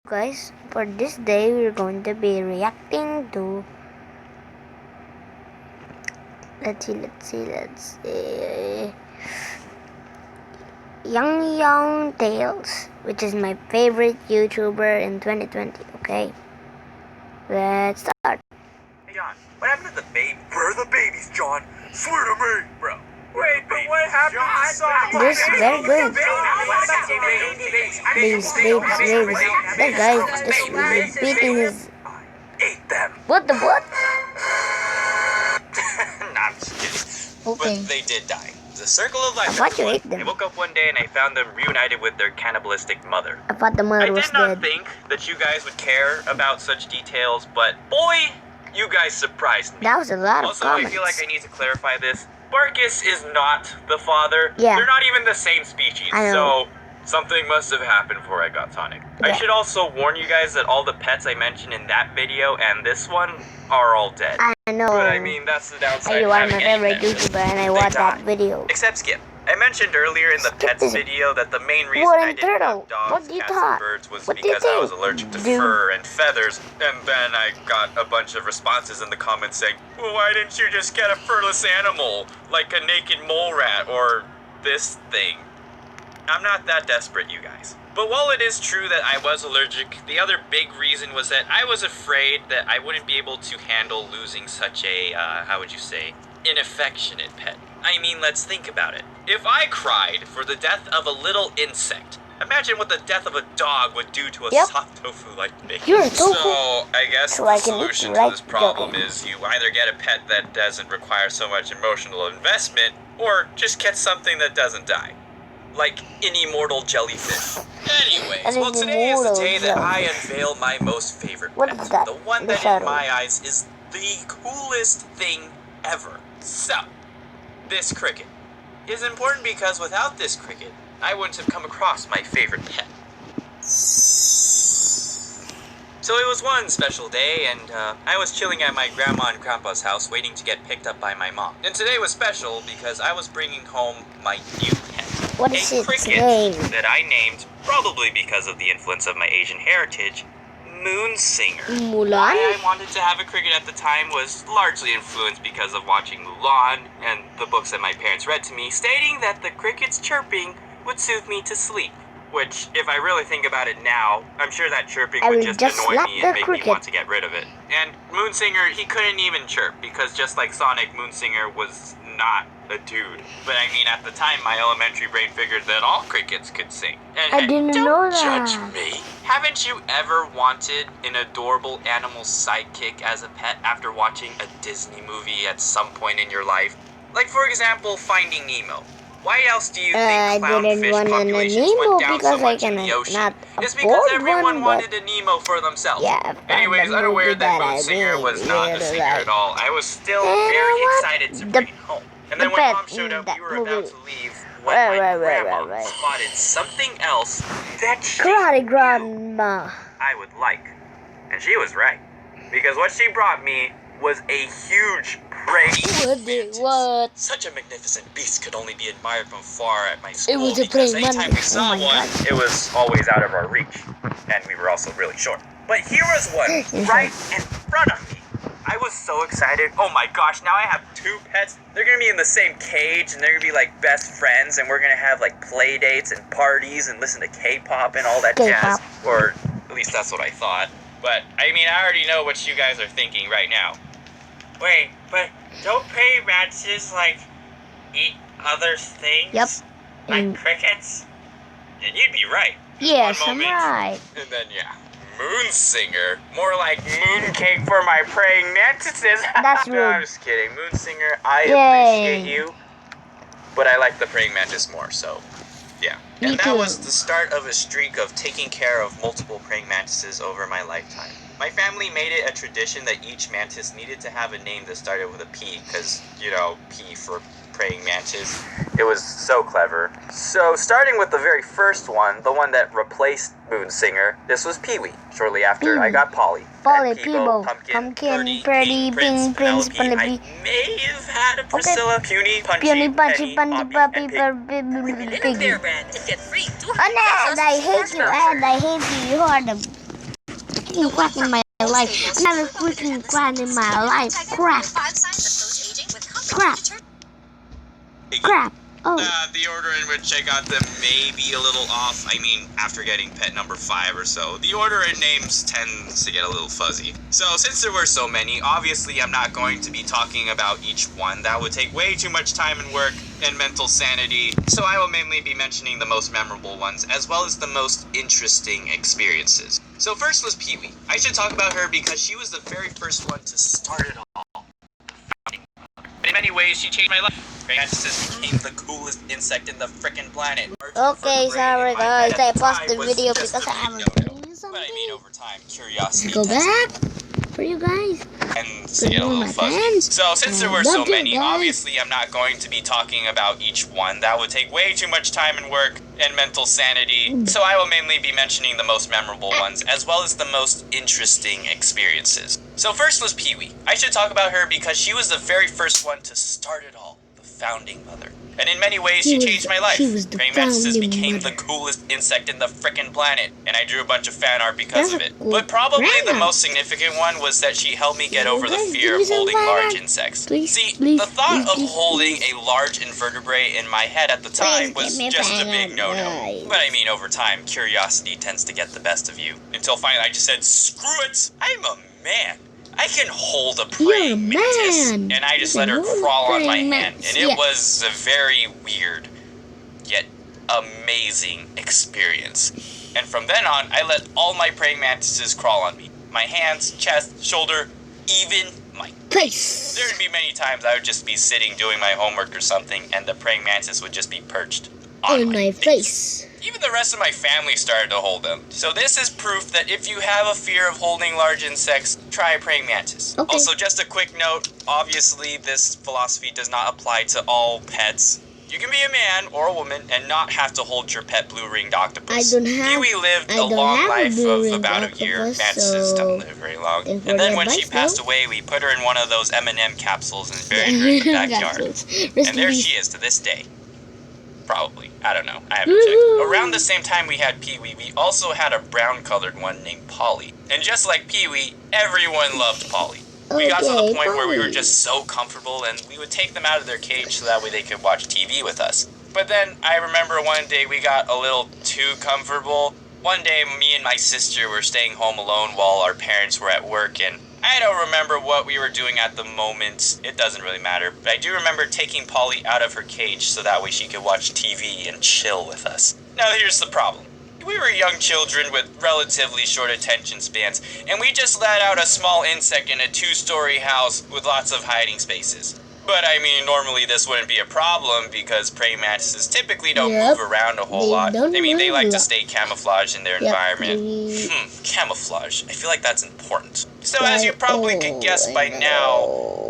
Guys, for this day we're going to be reacting to let's see Young Tales, which is my favorite YouTuber in 2020. Okay, let's start. Hey John, what happened to the baby? Where are the babies, John? Swear to me, bro. Wait, but what happened to Sonic? This is very good. Babies. That guy just repeating his. Ate them. What the what? Nah, I'm just kidding. Okay. But they did die. The circle of life. I thought you everyone. ate them. I woke up one day and I found them reunited with their cannibalistic mother. I thought the mother I was did not dead. think that you guys would care about such details, but boy, you guys surprised me. That was a lot of Also, comments. I feel like I need to clarify this. Barkus is not the father. Yeah. They're not even the same species. I know. So something must have happened before I got Sonic. I Yeah. should also warn you guys that all the pets I mentioned in that video and this one are all dead. I know. But I mean, that's the downside You of are having my any favorite pets. YouTuber, and I They watched that die. video. Except Skip. I mentioned earlier in the Skip pets is- video that the main reason Wooden I didn't turtle. have dogs, What do you cats, thought? and birds was What do you because I was think? allergic to Dude. fur and feathers. And then I got a bunch of responses in the comments saying, well, why didn't you just get a furless animal, like a naked mole rat or this thing? I'm not that desperate, you guys. But while it is true that I was allergic, the other big reason was that I was afraid that I wouldn't be able to handle losing such a, how would you say, an affectionate pet. I mean, let's think about it. If I cried for the death of a little insect, imagine what the death of a dog would do to a Yep. soft tofu like me. You're a tofu. So, I guess So the I can solution eat to right this problem joking. is you either get a pet that doesn't require so much emotional investment, or just get something that doesn't die. Like an immortal jellyfish. Anyways, An well, today is the immortal day that I jellyfish. unveil my most favorite What pet. is that? The one The that shadow. in my eyes is the coolest thing ever. So, this cricket is important because without this cricket, I wouldn't have come across my favorite pet. So it was one special day, and I was chilling at my grandma and grandpa's house waiting to get picked up by my mom. And today was special because I was bringing home my new pet. What is A its cricket name? that I named, probably because of the influence of my Asian heritage, Moonsinger. Mulan? Why I wanted to have a cricket at the time was largely influenced because of watching Mulan and the books that my parents read to me, stating that the cricket's chirping would soothe me to sleep. Which, if I really think about it now, I'm sure that chirping I would will just just annoy slap me the and make cricket. me want to get rid of it. And Moonsinger, he couldn't even chirp, because just like Sonic, Moonsinger was not a dude. But I mean, at the time, my elementary brain figured that all crickets could sing. And I didn't don't know that. judge me. Haven't you ever wanted an adorable animal sidekick as a pet after watching a Disney movie at some point in your life? Like, for example, Finding Nemo. Why else do you I think didn't clownfish want an populations Nemo went down so because I much in can the ocean? not It's because afford everyone one, but wanted a Nemo for themselves. yeah, I found Anyways, the unaware movie that I Moonsinger was really, not a really singer like. at all, I was still And very what? excited to The- bring it home. And then the when pet Mom showed in up, that we were about movie. to leave when Right, my right, right, grandma right. spotted something else that she Karate knew Grandma. I would like. And she was right. Because what she brought me was a huge praying mantis. What? Such a magnificent beast could only be admired from far at my school. was a because praying anytime we mantis. saw Oh my one, God. it was always out of our reach. And we were also really short. But here was one right in front of me. I was so excited. Oh my gosh, now I have two pets. They're gonna be in the same cage and they're gonna be like best friends and we're gonna have like play dates and parties and listen to K-pop and all that jazz. K-pop. Or at least that's what I thought. But I mean, I already know what you guys are thinking right now. Wait, but don't praying mantises like eat other things? Yep. Like And crickets? And you'd be right. yes, One I'm moment. right. And then yeah, Moonsinger. More like mooncake for my praying mantises. That's No, rude. I'm just kidding. Moonsinger, I Yay. appreciate you. But I like the praying mantis more, so yeah. Me And that too. was the start of a streak of taking care of multiple praying mantises over my lifetime. My family made it a tradition that each mantis needed to have a name that started with a P, because, you know, P for praying mantis. It was so clever. So, starting with the very first one, the one that replaced Moonsinger, this was Pee-wee. Shortly after, I Pee-wee. got Polly. Polly, Then Peebo, Pumpkin, Purdy, Ping, Ping, Prince, Penelope. Penelope. I may have had a Priscilla, Puny, Punchy, Puny, Punchy, Penny, Punchy, Poppy, and Pig. Puppy, Piggy. brand is get free. Oh no, and I hate you, and I hate you. You are the freaking crack in my life. Another freaking crack in my life. Crap. Crap. Crap. Oh. The order in which I got them may be a little off. I mean, after getting pet number 5 or so, the order in names tends to get a little fuzzy. So since there were so many, obviously I'm not going to be talking about each one. That would take way too much time and work and mental sanity. So I will mainly be mentioning the most memorable ones, as well as the most interesting experiences. So first was Pee-wee. I should talk about her because she was the very first one to start it all. In many ways, she changed my life. Mantises became the coolest insect in the frickin' planet. Okay, sorry guys, I paused the video because I haven't seen something. But I mean, over time, curiosity. Go back for you guys. And to get a little fuzzy. So since there were so many, obviously I'm not going to be talking about each one. That would take way too much time and work and mental sanity. So I will mainly be mentioning the most memorable ones, as well as the most interesting experiences. So first was Pee-wee. I should talk about her because she was the very first one to start it all. Founding mother. And in many ways, she changed my life. Praying mantises became the coolest insect in the frickin' planet, and I drew a bunch of fan art because of it. But probably the most significant one was that she helped me get over the fear of holding large insects. See, the thought of holding a large invertebrate in my head at the time was just a big no-no. But I mean, over time, curiosity tends to get the best of you. Until finally I just said, screw it, I'm a man. I can hold a praying mantis, and I just let her crawl on my hand, and it was a very weird, yet amazing experience. And from then on, I let all my praying mantises crawl on me. My hands, chest, shoulder, even my face. There would be many times I would just be sitting doing my homework or something, and the praying mantis would just be perched on my face. Even the rest of my family started to hold them. So this is proof that if you have a fear of holding large insects, try a praying mantis. Okay. Also, just a quick note, obviously this philosophy does not apply to all pets. You can be a man or a woman and not have to hold your pet blue-ringed octopus. Pee-wee lived a long life of about a year. Mantises don't live very long. And then when she passed away, we put her in one of those M&M capsules and buried her in the backyard. And there she is to this day. Probably. I don't know. I haven't checked. Around the same time we had Pee-wee, we also had a brown-colored one named Polly. And just like Pee-wee, everyone loved Polly. We got to the point where we were just so comfortable, and we would take them out of their cage so that way they could watch TV with us. But then I remember one day we got a little too comfortable. One day me and my sister were staying home alone while our parents were at work, and I don't remember what we were doing at the moment. It doesn't really matter. But I do remember taking Polly out of her cage so that way she could watch TV and chill with us. Now here's the problem. We were young children with relatively short attention spans, and we just let out a small insect in a 2-story house with lots of hiding spaces. But I mean, normally this wouldn't be a problem because praying mantises typically don't move around a whole lot. I mean, they like to stay camouflaged in their environment. Camouflage. I feel like that's important. So as you probably could guess by now,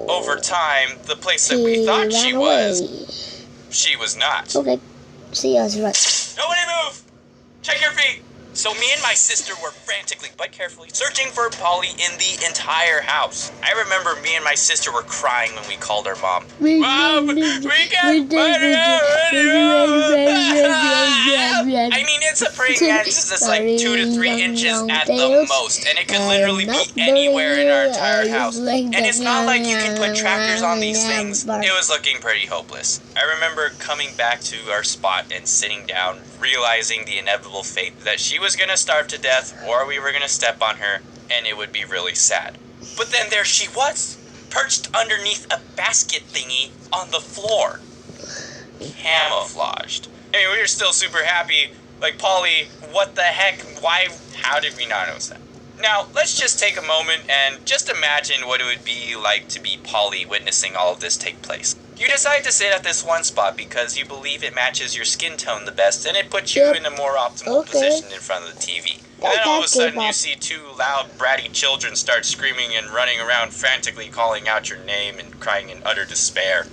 over time, the place that we thought she was not. Okay. See us right. Nobody move! Check your feet! So me and my sister were frantically, but carefully, searching for Polly in the entire house. I remember me and my sister were crying when we called our mom. Mom, we can't find her! I mean, it's a praying mantis that's like 2 to 3 inches at the most, and it could literally be anywhere in our entire house. And it's not like you can put trackers on these things. It was looking pretty hopeless. I remember coming back to our spot and sitting down, realizing the inevitable fate that she was gonna starve to death or we were gonna step on her, and it would be really sad. But then there she was, perched underneath a basket thingy on the floor. Camouflaged. I mean, we were still super happy. Like, Polly, what the heck? Why? How did we not notice that? Now, let's just take a moment and just imagine what it would be like to be Polly witnessing all of this take place. You decide to sit at this one spot because you believe it matches your skin tone the best and it puts you in a more optimal position in front of the TV. And then all of a sudden you see 2 loud, bratty children start screaming and running around frantically calling out your name and crying in utter despair.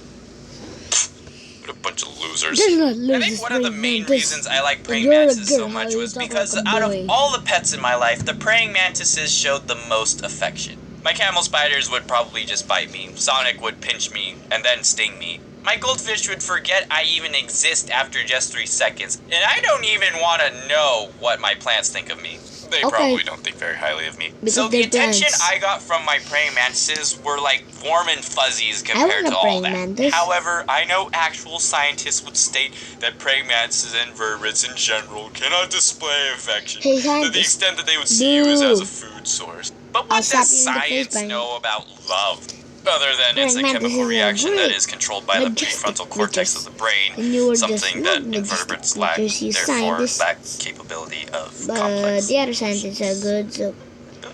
What a bunch of losers. I think one of the main reasons I like praying mantises so much was because out of all the pets in my life, the praying mantises showed the most affection. My camel spiders would probably just bite me, Sonic would pinch me, and then sting me. My goldfish would forget I even exist after just 3 seconds, and I don't even want to know what my plants think of me. They probably don't think very highly of me. Because So the they're attention plants. I got from my praying mantises were like warm and fuzzies compared want a to all praying that. mantis. However, I know actual scientists would state that praying mantises and vertebrates in general cannot display affection Hey, to the scientist. extent that they would see you as Boo. a food source. But I'll what slap does you in the face, science Brian. know about love? Other than it's a Praying chemical mantises are reaction that very is controlled by the majestic prefrontal cortex of creatures. the brain, And you are just something not that invertebrates majestic lack, creatures, you therefore scientists. lack capability of But complex. the other scientists are good, so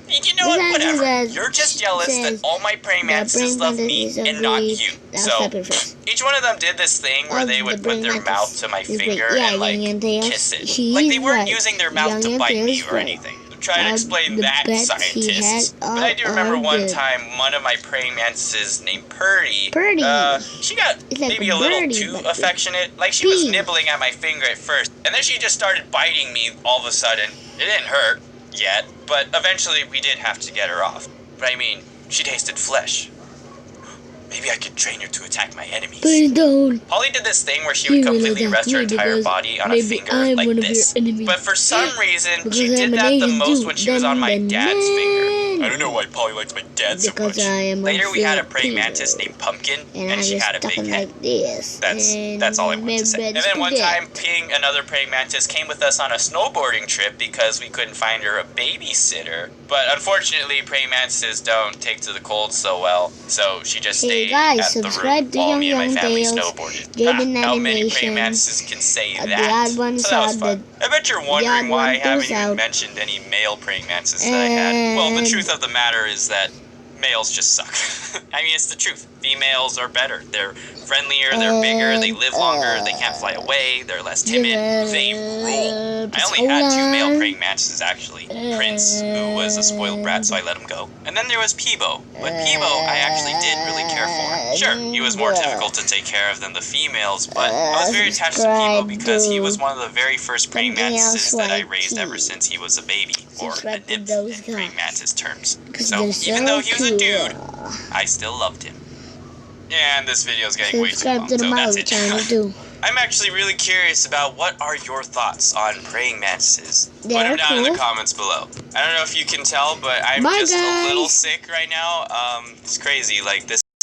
You know what? the Whatever. scientist You're just jealous that says all my praying the mantises praying love me mantises are and not great. you. I'll So slap your face. each one of them did this thing where Of they the would put praying their mantis mouth to my is great. finger Yeah, and like Young and Tails. kiss it. She Like they is weren't right. using their mouth Young to and bite me Tails or right. anything. Try to explain The that, bets he scientists. had But I do remember are one good. time one of my praying mantises named Purdy. Purdy. She got It's like maybe a a little birdie, too but affectionate. Like she was bee. nibbling at my finger at first, and then she just started biting me all of a sudden. It didn't hurt yet, but eventually we did have to get her off. But I mean, she tasted flesh. Maybe I could train her to attack my enemies. Please don't. Polly did this thing where she would You will completely attack rest her me entire because body on a maybe finger I'm like one of this. your enemies. But for some reason, Because she did I'm an that the Asian most too. when she was on my Then dad's finger. then. I don't know why Polly likes my dad so Because much. I am Later, we had a praying Filipino. mantis named Pumpkin, And and I she just had a stuck big him head. like this. That's all I want to say. red And then one spaghetti. time, Ping, another praying mantis, came with us on a snowboarding trip because we couldn't find her a babysitter. But unfortunately, praying mantises don't take to the cold so well, so she just Hey stayed guys, at the subscribe room to while Young me and my Young family Tales, snowboarded. Gaben How many praying Animation, mantises can say the that? odd one So that was saw fun. I bet you're the wondering odd why I one haven't goes even out. mentioned any male praying mantises that I had. Well, the And- truth of the matter is that males just suck. I mean, it's the truth. Females are better. They're friendlier, they're bigger, they live longer, they can't fly away, they're less timid, they rule. I only had 2 male praying mantises, actually. Prince, who was a spoiled brat, so I let him go. And then there was Peebo. But Peebo, I actually did really care for. Sure, he was more difficult to take care of than the females, but I was very attached to Peebo because he was one of the very first praying mantises that I raised ever since he was a baby, or a Subscribe to nymph those in praying guys. mantis terms. Because So they're even though he was a cool. dude, I still loved him. And this video is getting way too Subscribe long, to the so that's Malu it. channel too. I'm actually really curious about what are your thoughts on praying mantises. Put They're them down in the cool. comments below. I don't know if you can tell, but I'm Bye, just a little guys. sick right now. It's crazy. Like this.